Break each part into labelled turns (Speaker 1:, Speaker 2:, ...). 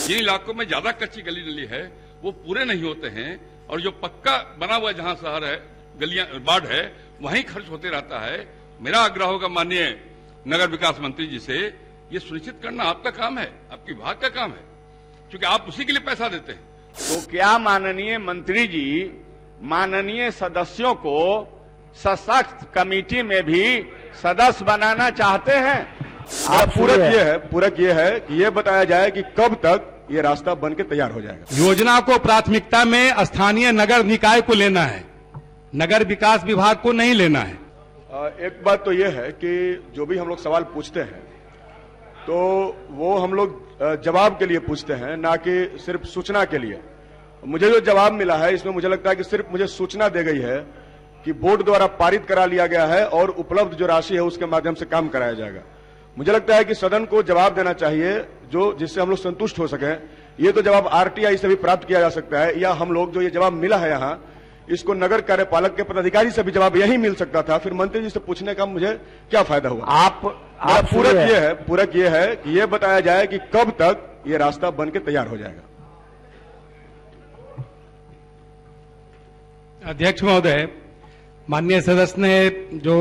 Speaker 1: जिन इलाकों में ज्यादा कच्ची गली नली है वो पूरे नहीं होते हैं, और जो पक्का बना हुआ जहां शहर है, गलियां वार्ड है, वहीं खर्च होते रहता है। मेरा आग्रह होगा माननीय नगर विकास मंत्री जी से, ये सुनिश्चित करना आपका काम है, आपके विभाग का काम है, क्योंकि आप उसी के लिए पैसा देते हैं।
Speaker 2: तो क्या माननीय मंत्री जी माननीय सदस्यों को सशक्त कमेटी में भी सदस्य बनाना चाहते हैं?
Speaker 3: पूरक ये है कि ये बताया जाए कि कब तक ये रास्ता बन के तैयार हो जाएगा।
Speaker 4: योजना को प्राथमिकता में स्थानीय नगर निकाय को लेना है, नगर विकास विभाग को नहीं लेना है।
Speaker 3: एक बात तो ये है कि जो भी हम लोग सवाल पूछते हैं तो वो हम लोग जवाब के लिए पूछते हैं, ना कि सिर्फ सूचना के लिए। मुझे जो जवाब मिला है इसमें मुझे लगता है कि सिर्फ मुझे सूचना दे गई है कि बोर्ड द्वारा पारित करा लिया गया है और उपलब्ध जो राशि है उसके माध्यम से काम कराया जाएगा। मुझे लगता है कि सदन को जवाब देना चाहिए जो जिससे हम लोग संतुष्ट हो सके। ये तो जवाब आरटीआई से भी प्राप्त किया जा सकता है, या हम लोग जो ये जवाब मिला है यहाँ इसको नगर कार्यपालक के पदाधिकारी से भी जवाब यही मिल सकता था। फिर मंत्री जी से पूछने का मुझे क्या फायदा हुआ?
Speaker 5: आप
Speaker 3: पूरक ये है कि ये बताया जाए कि कब तक ये रास्ता बन के तैयार हो जाएगा।
Speaker 4: अध्यक्ष महोदय, माननीय सदस्य ने जो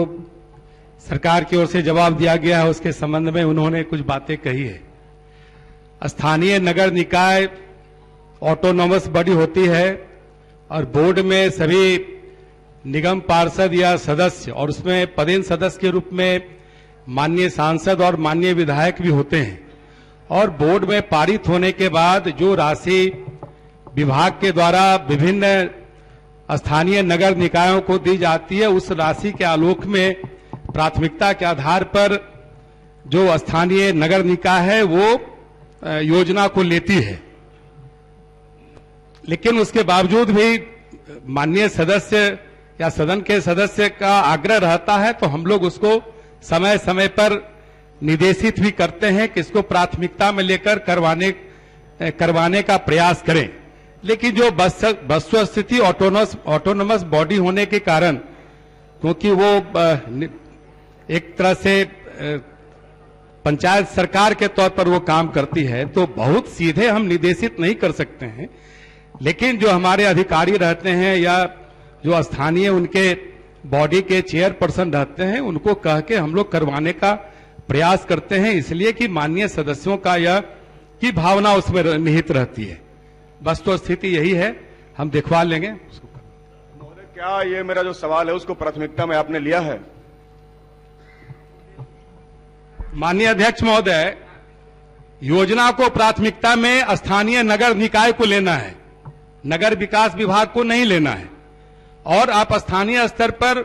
Speaker 4: सरकार की ओर से जवाब दिया गया है उसके संबंध में उन्होंने कुछ बातें कही है। स्थानीय नगर निकाय ऑटोनॉमस बॉडी होती है और बोर्ड में सभी निगम पार्षद या सदस्य और उसमें पदेन सदस्य के रूप में माननीय सांसद और माननीय विधायक भी होते हैं, और बोर्ड में पारित होने के बाद जो राशि विभाग के द्वारा विभिन्न स्थानीय नगर निकायों को दी जाती है उस राशि के आलोक में प्राथमिकता के आधार पर जो स्थानीय नगर निकाय है वो योजना को लेती है। लेकिन उसके बावजूद भी माननीय सदस्य या सदन के सदस्य का आग्रह रहता है तो हम लोग उसको समय समय पर निर्देशित भी करते हैं कि इसको प्राथमिकता में लेकर करवाने का प्रयास करें। लेकिन जो वस्तुस्थिति ऑटोनोमस बॉडी होने के कारण, क्योंकि वो एक तरह से पंचायत सरकार के तौर पर वो काम करती है, तो बहुत सीधे हम निर्देशित नहीं कर सकते हैं। लेकिन जो हमारे अधिकारी रहते हैं या जो स्थानीय उनके बॉडी के चेयरपर्सन रहते हैं उनको कह के हम लोग करवाने का प्रयास करते हैं, इसलिए कि माननीय सदस्यों का यह की भावना उसमें निहित रहती है। वस्तुस्थिति यही है, हम दिखवा लेंगे उसको।
Speaker 3: महोदय, क्या ये मेरा जो सवाल है उसको प्राथमिकता में आपने लिया है?
Speaker 4: माननीय अध्यक्ष महोदय, योजना को प्राथमिकता में स्थानीय नगर निकाय को लेना है, नगर विकास विभाग को नहीं लेना है। और आप स्थानीय स्तर पर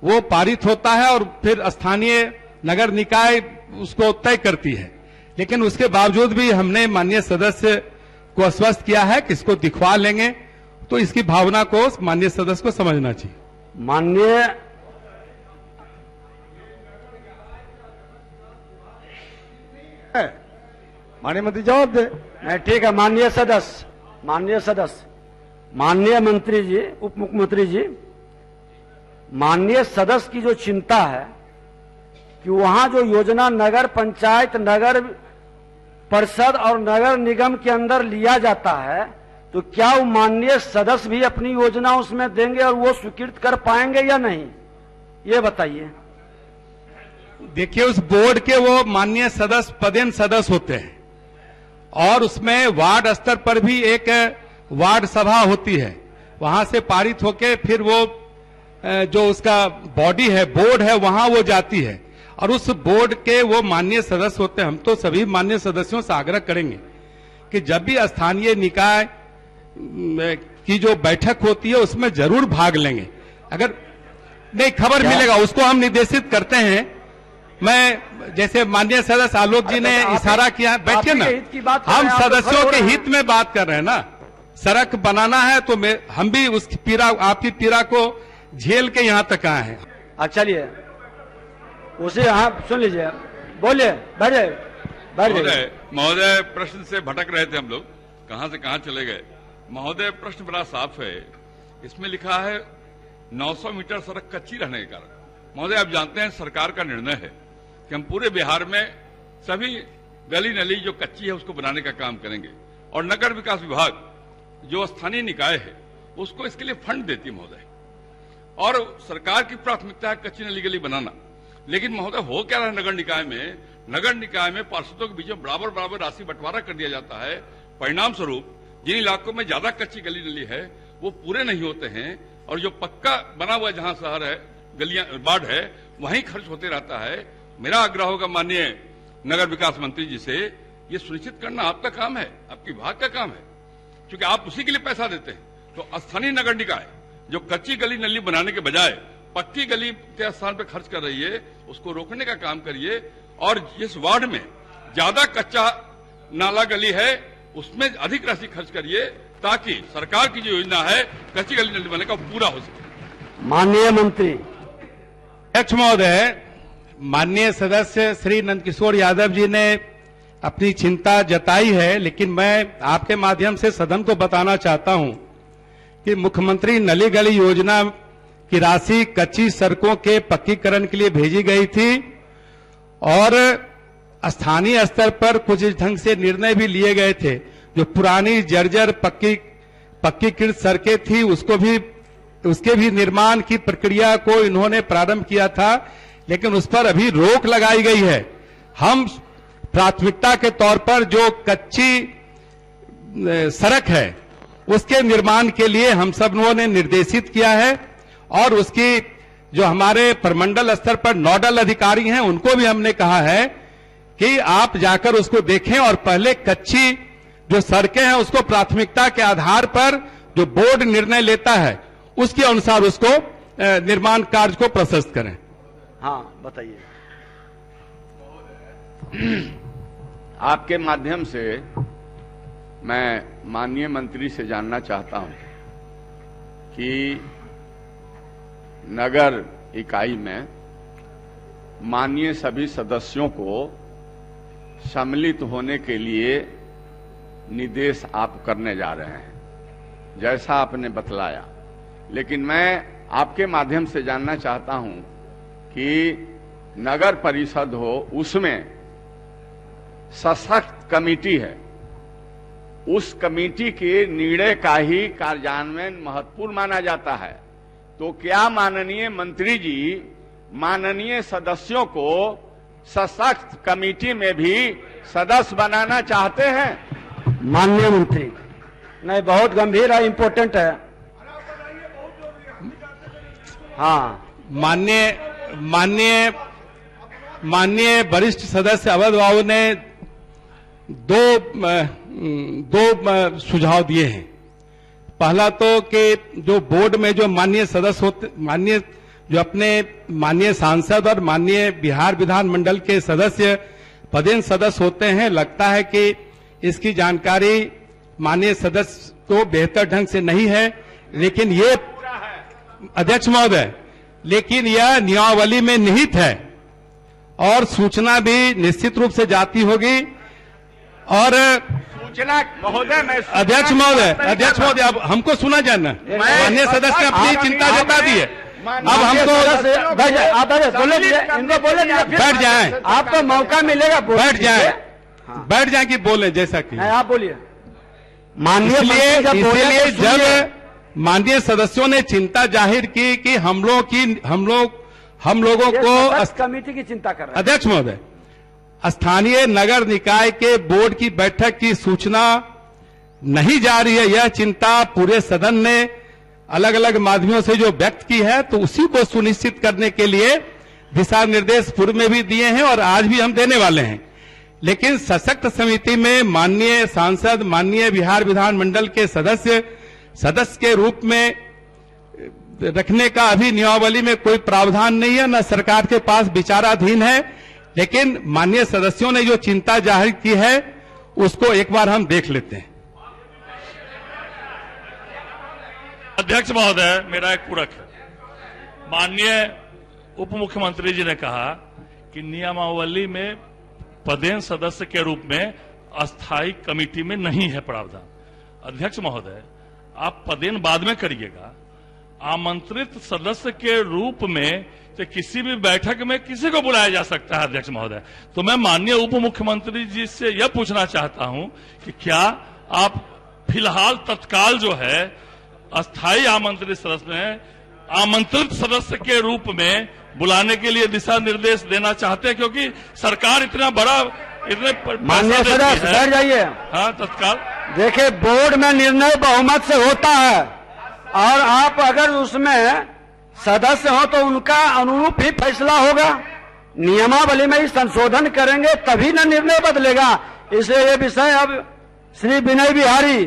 Speaker 4: वो पारित होता है और फिर स्थानीय नगर निकाय उसको तय करती है। लेकिन उसके बावजूद भी हमने माननीय सदस्य को आश्वस्त किया है कि इसको दिखवा लेंगे, तो इसकी भावना को माननीय सदस्य को समझना चाहिए।
Speaker 5: माननीय
Speaker 3: मंत्री जवाब दे।
Speaker 5: नहीं, ठीक है। माननीय सदस्य, माननीय मंत्री जी, उप मुख्यमंत्री जी, माननीय सदस्य की जो चिंता है कि वहां जो योजना नगर पंचायत, नगर परिषद और नगर निगम के अंदर लिया जाता है, तो क्या वो माननीय सदस्य भी अपनी योजना उसमें देंगे और वो स्वीकृत कर पाएंगे या नहीं, ये बताइए।
Speaker 4: देखिए, उस बोर्ड के वो माननीय सदस्य पदेन सदस्य होते हैं और उसमें वार्ड स्तर पर भी एक वार्ड सभा होती है, वहां से पारित होके फिर वो जो उसका बॉडी है, बोर्ड है, वहां वो जाती है और उस बोर्ड के वो माननीय सदस्य होते हैं। हम तो सभी माननीय सदस्यों से आग्रह करेंगे कि जब भी स्थानीय निकाय की जो बैठक होती है उसमें जरूर भाग लेंगे। अगर नहीं खबर मिलेगा उसको हम निर्देशित करते हैं। मैं जैसे माननीय सदस्य आलोक जी ने इशारा किया, बैठिए ना, हम सदस्यों के हित में बात कर रहे हैं ना। सड़क बनाना है तो हम भी उस पीड़ा, आपकी पीड़ा को झेल के यहाँ तक आए हैं।
Speaker 5: चलिए उसे हाँ सुन लीजिए, बोलिए, बैठ जाइए।
Speaker 1: महोदय प्रश्न से भटक रहे थे हम लोग, कहां से कहां चले गए। महोदय प्रश्न बड़ा साफ है, इसमें लिखा है 900 मीटर सड़क कच्ची रहने के कारण। महोदय आप जानते हैं सरकार का निर्णय है कि हम पूरे बिहार में सभी गली नली जो कच्ची है उसको बनाने का काम करेंगे। और नगर विकास विभाग जो स्थानीय निकाय है उसको इसके लिए फंड देती है महोदय। और सरकार की प्राथमिकता है कच्ची नली गली बनाना, लेकिन महोदय हो क्या रहा है नगर निकाय में पार्षदों के बीच में बराबर राशि बंटवारा कर दिया जाता है। परिणाम स्वरूप जिन इलाकों में ज्यादा कच्ची गली नली है वो पूरे नहीं होते हैं, और जो पक्का बना हुआ जहां शहर है गलियां वार्ड है वहीं खर्च होते रहता है। मेरा आग्रह होगा माननीय नगर विकास मंत्री जी से, ये सुनिश्चित करना आपका काम है, आपके विभाग का काम है, क्योंकि आप उसी के लिए पैसा देते हैं। तो स्थानीय नगर निकाय जो कच्ची गली नली बनाने के बजाय पक्की गली के स्थान पर खर्च कर रही है उसको रोकने का काम करिए, और जिस वार्ड में ज्यादा कच्चा नाला गली है उसमें अधिक राशि खर्च करिए, ताकि सरकार की जो योजना है कच्ची गली नली बनाने का पूरा हो सके।
Speaker 5: माननीय मंत्री।
Speaker 4: अध्यक्ष महोदय, माननीय सदस्य श्री नंदकिशोर यादव जी ने अपनी चिंता जताई है, लेकिन मैं आपके माध्यम से सदन को बताना चाहता हूं कि मुख्यमंत्री नली गली योजना की राशि कच्ची सड़कों के पक्कीकरण के लिए भेजी गई थी, और स्थानीय स्तर पर कुछ इस ढंग से निर्णय भी लिए गए थे। जो पुरानी जर्जर पक्कीकृत सड़कें थी उसके भी निर्माण की प्रक्रिया को इन्होंने प्रारंभ किया था, लेकिन उस पर अभी रोक लगाई गई है। हम प्राथमिकता के तौर पर जो कच्ची सड़क है उसके निर्माण के लिए हम सब लोगों ने निर्देशित किया है, और उसकी जो हमारे प्रमंडल स्तर पर नोडल अधिकारी हैं उनको भी हमने कहा है कि आप जाकर उसको देखें, और पहले कच्ची जो सड़कें हैं उसको प्राथमिकता के आधार पर जो बोर्ड निर्णय लेता है उसके अनुसार उसको निर्माण कार्य को प्रशस्त करें।
Speaker 5: हाँ, बताइए।
Speaker 2: आपके माध्यम से मैं माननीय मंत्री से जानना चाहता हूं कि नगर इकाई में माननीय सभी सदस्यों को सम्मिलित होने के लिए निर्देश आप करने जा रहे हैं, जैसा आपने बतलाया। लेकिन मैं आपके माध्यम से जानना चाहता हूं कि नगर परिषद हो उसमें सशक्त कमेटी है, उस कमेटी के निर्णय का ही कार्यान्वयन महत्वपूर्ण माना जाता है। तो क्या माननीय मंत्री जी माननीय सदस्यों को सशक्त कमेटी में भी सदस्य बनाना चाहते हैं?
Speaker 5: माननीय मंत्री, नहीं, बहुत गंभीर है, इम्पोर्टेंट है। हाँ, माननीय वरिष्ठ सदस्य अवध बाबू ने दो सुझाव दिए हैं। पहला तो कि जो बोर्ड में जो माननीय सदस्य होते, माननीय सांसद और माननीय बिहार विधानमंडल के सदस्य पदेन सदस्य होते हैं, लगता है कि इसकी जानकारी माननीय सदस्य को बेहतर ढंग से नहीं है। लेकिन ये अध्यक्ष महोदय, लेकिन यह नियमावली में निहित है और सूचना भी निश्चित रूप से जाती होगी। और
Speaker 2: सूचना महोदय, मैं
Speaker 4: अध्यक्ष महोदय अब हमको सुना जाना, माननीय सदस्य ने अपनी चिंता जता दी है। अब हमको बैठ जाएं,
Speaker 5: आपको मौका मिलेगा,
Speaker 4: बैठ जाएं कि बोले जैसा कि
Speaker 5: आप बोलिए।
Speaker 4: इसलिए जब माननीय सदस्यों ने चिंता जाहिर की कि हम लोगों को
Speaker 5: कमेटी की चिंता कर रहे हैं।
Speaker 4: अध्यक्ष महोदय, स्थानीय नगर निकाय के बोर्ड की बैठक की सूचना नहीं जा रही है, यह चिंता पूरे सदन ने अलग अलग माध्यमों से जो व्यक्त की है, तो उसी को सुनिश्चित करने के लिए दिशा निर्देश पूर्व में भी दिए हैं और आज भी हम देने वाले हैं। लेकिन सशक्त समिति में माननीय सांसद, माननीय बिहार विधानमंडल के सदस्य के रूप में रखने का अभी नियमावली में कोई प्रावधान नहीं है, न सरकार के पास विचाराधीन है। लेकिन माननीय सदस्यों ने जो चिंता जाहिर की है उसको एक बार हम देख लेते हैं।
Speaker 6: अध्यक्ष महोदय, मेरा एक पूरक है। माननीय उप मुख्यमंत्री जी ने कहा कि नियमावली में पदेन सदस्य के रूप में अस्थायी कमेटी में नहीं है प्रावधान। अध्यक्ष महोदय, आप पदेन बाद में करिएगा, आमंत्रित सदस्य के रूप में तो किसी भी बैठक में किसी को बुलाया जा सकता है। अध्यक्ष महोदय, तो मैं माननीय उप मुख्यमंत्री जी से यह पूछना चाहता हूं कि क्या आप फिलहाल तत्काल जो है अस्थायी आमंत्रित सदस्य में आमंत्रित सदस्य के रूप में बुलाने के लिए दिशा निर्देश देना चाहते हैं, क्योंकि सरकार इतना बड़ा
Speaker 5: माननीय सदस्य बैठ जाइए।
Speaker 6: हाँ, तत्काल
Speaker 5: देखिए, बोर्ड में निर्णय बहुमत से होता है और आप अगर उसमें सदस्य हो तो उनका अनुरूप ही फैसला होगा। नियमावली में ही संशोधन करेंगे तभी न निर्णय बदलेगा। इसलिए ये विषय अब श्री विनय बिहारी